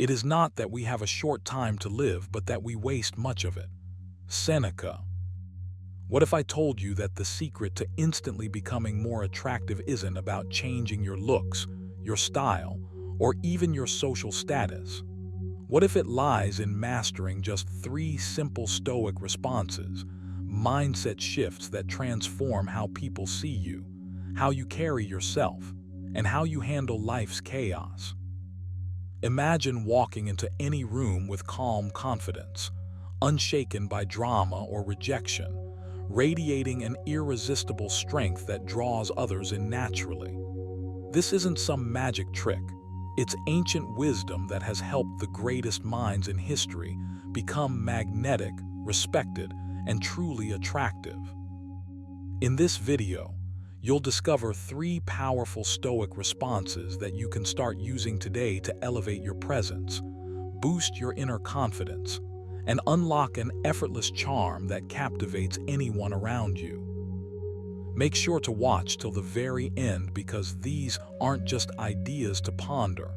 It is not that we have a short time to live, but that we waste much of it. Seneca. What if I told you that the secret to instantly becoming more attractive isn't about changing your looks, your style, or even your social status? What if it lies in mastering just 3 simple Stoic responses, mindset shifts that transform how people see you, how you carry yourself, and how you handle life's chaos? Imagine walking into any room with calm confidence, unshaken by drama or rejection, radiating an irresistible strength that draws others in naturally. This isn't some magic trick. It's ancient wisdom that has helped the greatest minds in history become magnetic, respected, and truly attractive. In this video, you'll discover 3 powerful Stoic responses that you can start using today to elevate your presence, boost your inner confidence, and unlock an effortless charm that captivates anyone around you. Make sure to watch till the very end, because these aren't just ideas to ponder.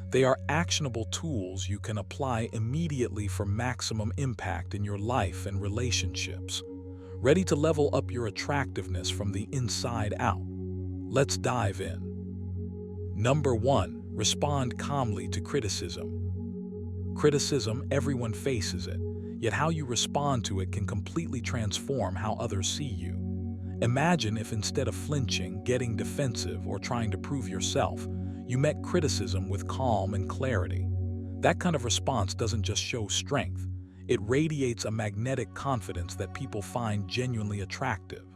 They are actionable tools you can apply immediately for maximum impact in your life and relationships. Ready to level up your attractiveness from the inside out? Let's dive in. Number 1. Respond calmly to criticism. Criticism, everyone faces it, yet how you respond to it can completely transform how others see you. Imagine if instead of flinching, getting defensive, or trying to prove yourself, you met criticism with calm and clarity. That kind of response doesn't just show strength, it radiates a magnetic confidence that people find genuinely attractive.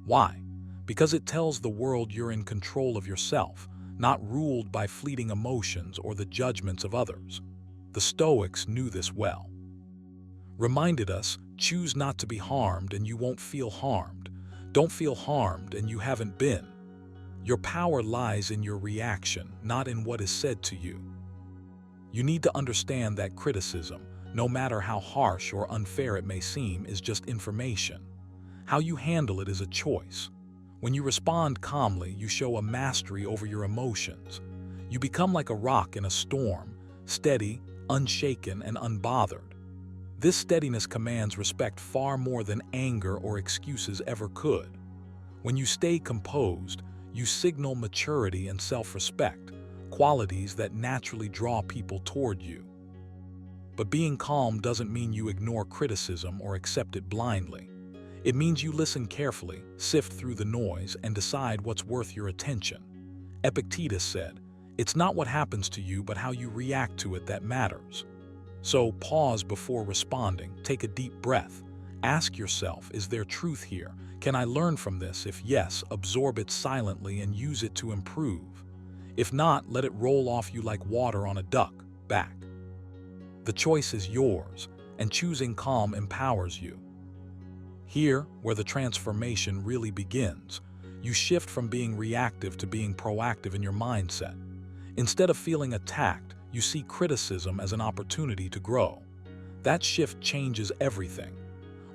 Why? Because it tells the world you're in control of yourself, not ruled by fleeting emotions or the judgments of others. The Stoics knew this well. Reminded us, choose not to be harmed and you won't feel harmed. Don't feel harmed and you haven't been. Your power lies in your reaction, not in what is said to you. You need to understand that criticism, no matter how harsh or unfair it may seem, is just information. How you handle it is a choice. When you respond calmly, you show a mastery over your emotions. You become like a rock in a storm, steady, unshaken, and unbothered. This steadiness commands respect far more than anger or excuses ever could. When you stay composed, you signal maturity and self-respect, qualities that naturally draw people toward you. But being calm doesn't mean you ignore criticism or accept it blindly. It means you listen carefully, sift through the noise, and decide what's worth your attention. Epictetus said, "It's not what happens to you, but how you react to it that matters." So pause before responding, take a deep breath. Ask yourself, is there truth here? Can I learn from this? If yes, absorb it silently and use it to improve. If not, let it roll off you like water on a duck back. The choice is yours, and choosing calm empowers you. Here, where the transformation really begins, you shift from being reactive to being proactive in your mindset. Instead of feeling attacked, you see criticism as an opportunity to grow. That shift changes everything.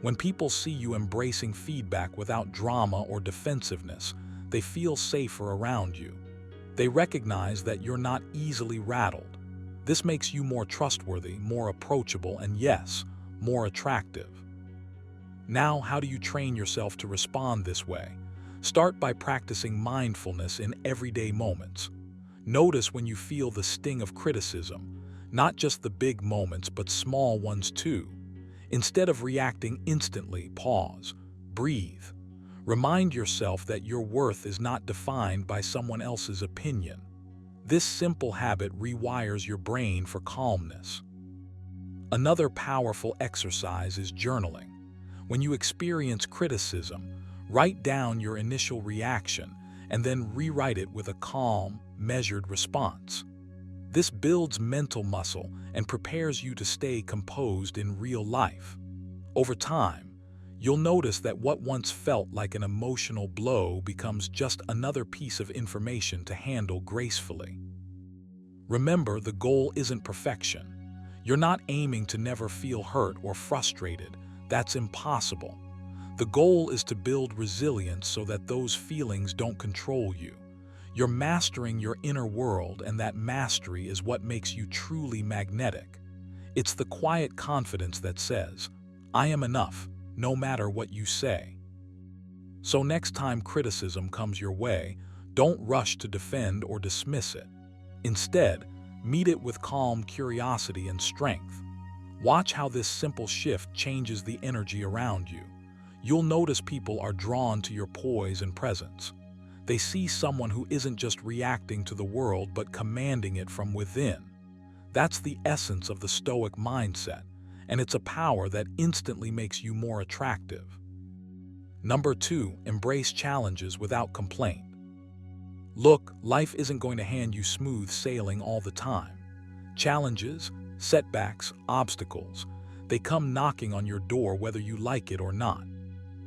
When people see you embracing feedback without drama or defensiveness, they feel safer around you. They recognize that you're not easily rattled. This makes you more trustworthy, more approachable, and yes, more attractive. Now, how do you train yourself to respond this way? Start by practicing mindfulness in everyday moments. Notice when you feel the sting of criticism, not just the big moments, but small ones too. Instead of reacting instantly, pause, breathe. Remind yourself that your worth is not defined by someone else's opinion. This simple habit rewires your brain for calmness. Another powerful exercise is journaling. When you experience criticism, write down your initial reaction and then rewrite it with a calm, measured response. This builds mental muscle and prepares you to stay composed in real life. Over time, you'll notice that what once felt like an emotional blow becomes just another piece of information to handle gracefully. Remember, the goal isn't perfection. You're not aiming to never feel hurt or frustrated. That's impossible. The goal is to build resilience so that those feelings don't control you. You're mastering your inner world, and that mastery is what makes you truly magnetic. It's the quiet confidence that says, "I am enough, no matter what you say." So next time criticism comes your way, don't rush to defend or dismiss it. Instead, meet it with calm curiosity and strength. Watch how this simple shift changes the energy around you. You'll notice people are drawn to your poise and presence. They see someone who isn't just reacting to the world but commanding it from within. That's the essence of the Stoic mindset, and it's a power that instantly makes you more attractive. Number 2, embrace challenges without complaint. Look, life isn't going to hand you smooth sailing all the time. Challenges, setbacks, obstacles, they come knocking on your door whether you like it or not.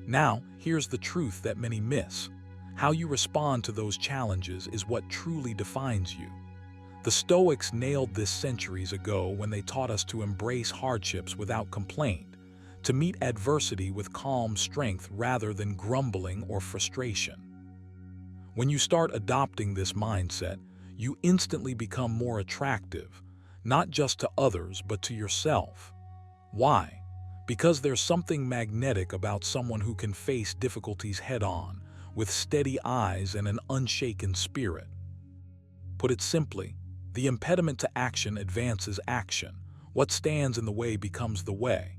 Now, here's the truth that many miss. How you respond to those challenges is what truly defines you. The Stoics nailed this centuries ago when they taught us to embrace hardships without complaint, to meet adversity with calm strength rather than grumbling or frustration. When you start adopting this mindset, you instantly become more attractive, not just to others but to yourself. Why? Because there's something magnetic about someone who can face difficulties head-on, with steady eyes and an unshaken spirit. Put it simply, the impediment to action advances action. What stands in the way becomes the way.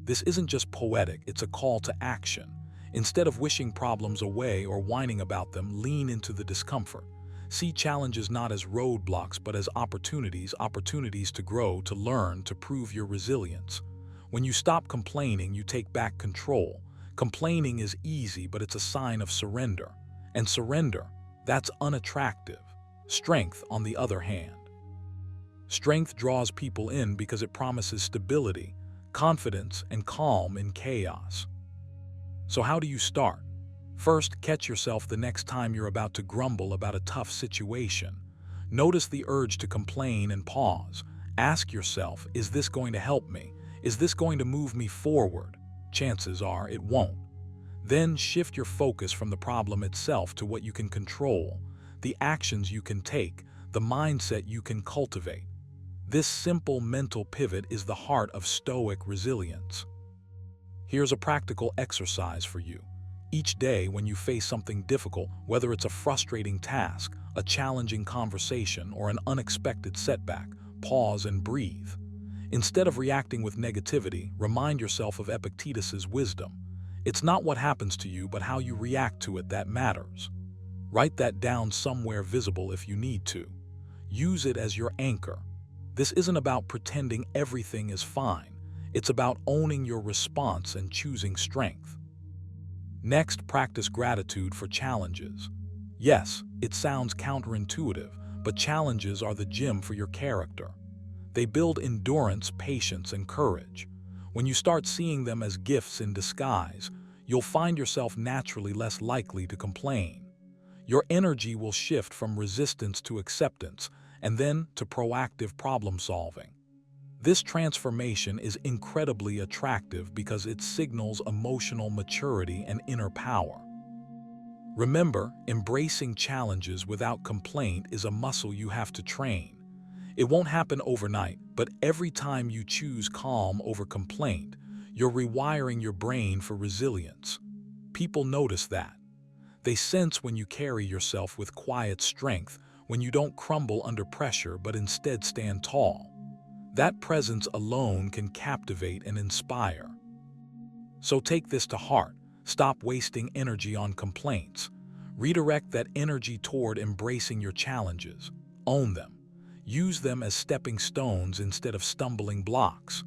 This isn't just poetic, it's a call to action. Instead of wishing problems away or whining about them, lean into the discomfort. See challenges not as roadblocks but as opportunities to grow, to learn, to prove your resilience. When you stop complaining, you take back control. Complaining is easy, but it's a sign of surrender. And surrender, that's unattractive. Strength, on the other hand. Strength draws people in because it promises stability, confidence, and calm in chaos. So how do you start? First, catch yourself the next time you're about to grumble about a tough situation. Notice the urge to complain and pause. Ask yourself, is this going to help me? Is this going to move me forward? Chances are it won't. Then shift your focus from the problem itself to what you can control, the actions you can take, the mindset you can cultivate. This simple mental pivot is the heart of Stoic resilience. Here's a practical exercise for you. Each day when you face something difficult, whether it's a frustrating task, a challenging conversation, or an unexpected setback, pause and breathe. Instead of reacting with negativity, remind yourself of Epictetus's wisdom. It's not what happens to you, but how you react to it that matters. Write that down somewhere visible if you need to. Use it as your anchor. This isn't about pretending everything is fine. It's about owning your response and choosing strength. Next, practice gratitude for challenges. Yes, it sounds counterintuitive, but challenges are the gym for your character. They build endurance, patience, and courage. When you start seeing them as gifts in disguise, you'll find yourself naturally less likely to complain. Your energy will shift from resistance to acceptance, and then to proactive problem solving. This transformation is incredibly attractive because it signals emotional maturity and inner power. Remember, embracing challenges without complaint is a muscle you have to train. It won't happen overnight, but every time you choose calm over complaint, you're rewiring your brain for resilience. People notice that. They sense when you carry yourself with quiet strength, when you don't crumble under pressure but instead stand tall. That presence alone can captivate and inspire. So take this to heart. Stop wasting energy on complaints. Redirect that energy toward embracing your challenges. Own them. Use them as stepping stones instead of stumbling blocks.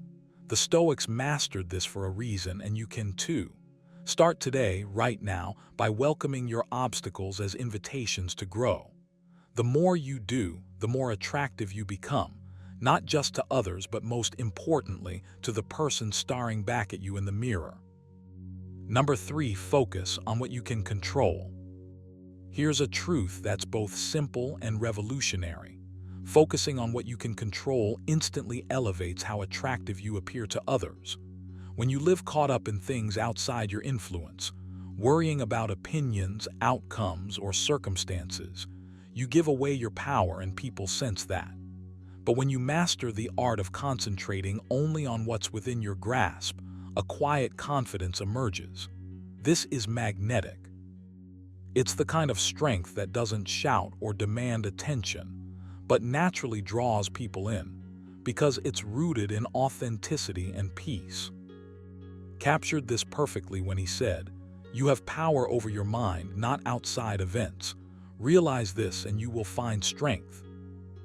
The Stoics mastered this for a reason, and you can too. Start today, right now, by welcoming your obstacles as invitations to grow. The more you do, the more attractive you become. Not just to others, but most importantly, to the person staring back at you in the mirror. Number 3, focus on what you can control. Here's a truth that's both simple and revolutionary. Focusing on what you can control instantly elevates how attractive you appear to others. When you live caught up in things outside your influence, worrying about opinions, outcomes, or circumstances, You give away your power and people sense that. But when you master the art of concentrating only on what's within your grasp, a quiet confidence emerges. This is magnetic. It's the kind of strength that doesn't shout or demand attention, but naturally draws people in, because it's rooted in authenticity and peace. Captured this perfectly when he said, "You have power over your mind, not outside events. Realize this and you will find strength."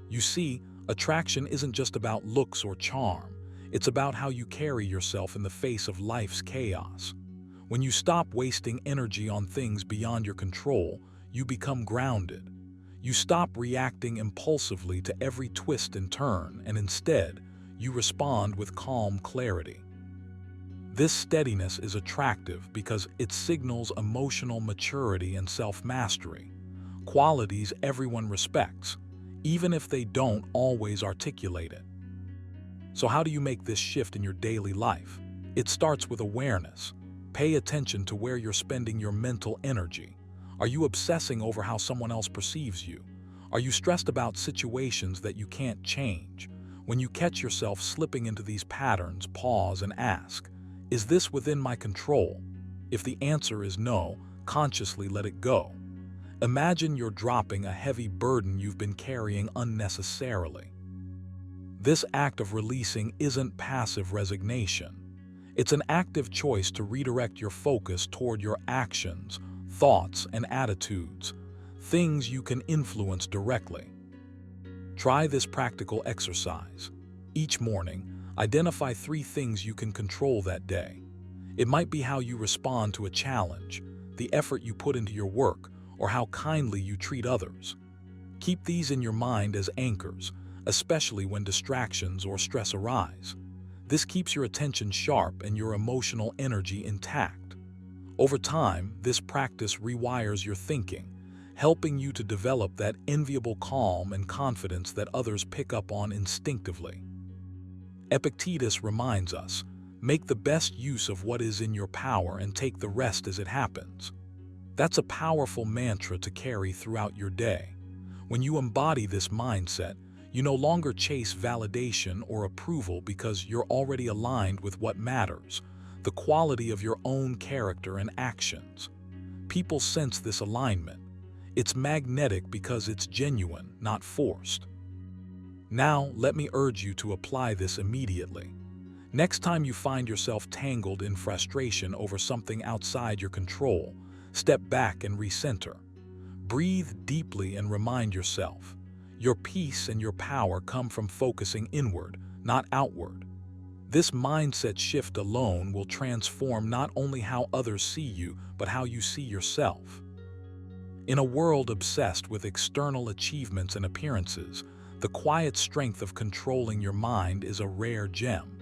You see, attraction isn't just about looks or charm. It's about how you carry yourself in the face of life's chaos. When you stop wasting energy on things beyond your control, you become grounded. You stop reacting impulsively to every twist and turn, and instead, you respond with calm clarity. This steadiness is attractive because it signals emotional maturity and self-mastery, qualities everyone respects, even if they don't always articulate it. So how do you make this shift in your daily life? It starts with awareness. Pay attention to where you're spending your mental energy. Are you obsessing over how someone else perceives you? Are you stressed about situations that you can't change? When you catch yourself slipping into these patterns, pause and ask, is this within my control? If the answer is no, consciously let it go. Imagine you're dropping a heavy burden you've been carrying unnecessarily. This act of releasing isn't passive resignation. It's an active choice to redirect your focus toward your actions, thoughts, and attitudes, things you can influence directly. Try this practical exercise. Each morning, identify 3 things you can control that day. It might be how you respond to a challenge, the effort you put into your work, or how kindly you treat others. Keep these in your mind as anchors, especially when distractions or stress arise. This keeps your attention sharp and your emotional energy intact. Over time, this practice rewires your thinking, helping you to develop that enviable calm and confidence that others pick up on instinctively. Epictetus reminds us, make the best use of what is in your power and take the rest as it happens. That's a powerful mantra to carry throughout your day. When you embody this mindset, you no longer chase validation or approval because you're already aligned with what matters, the quality of your own character and actions. People sense this alignment. It's magnetic because it's genuine, not forced. Now, let me urge you to apply this immediately. Next time you find yourself tangled in frustration over something outside your control, step back and recenter. Breathe deeply and remind yourself, your peace and your power come from focusing inward, not outward. This mindset shift alone will transform not only how others see you, but how you see yourself. In a world obsessed with external achievements and appearances, the quiet strength of controlling your mind is a rare gem.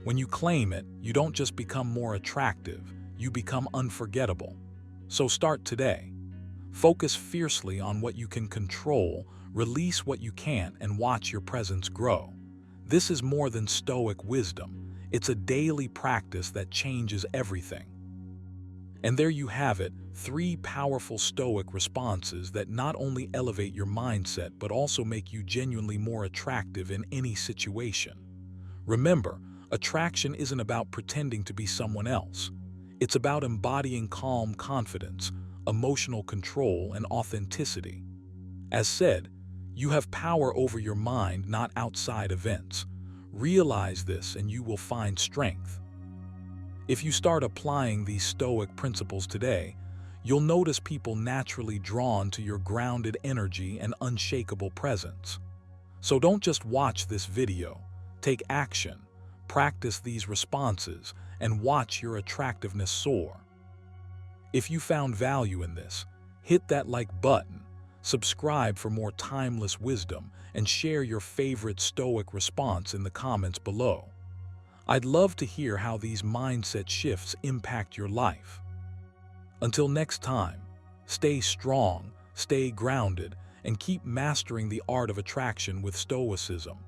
When you claim it, you don't just become more attractive, you become unforgettable. So start today. Focus fiercely on what you can control, release what you can't, and watch your presence grow. This is more than Stoic wisdom. It's a daily practice that changes everything. And there you have it, 3 powerful Stoic responses that not only elevate your mindset but also make you genuinely more attractive in any situation. Remember, attraction isn't about pretending to be someone else. It's about embodying calm confidence, emotional control, and authenticity. As said, you have power over your mind, not outside events. Realize this and you will find strength. If you start applying these Stoic principles today, you'll notice people naturally drawn to your grounded energy and unshakable presence. So don't just watch this video. Take action, practice these responses, and watch your attractiveness soar. If you found value in this, hit that like button, subscribe for more timeless wisdom, and share your favorite Stoic response in the comments below. I'd love to hear how these mindset shifts impact your life. Until next time, stay strong, stay grounded, and keep mastering the art of attraction with Stoicism.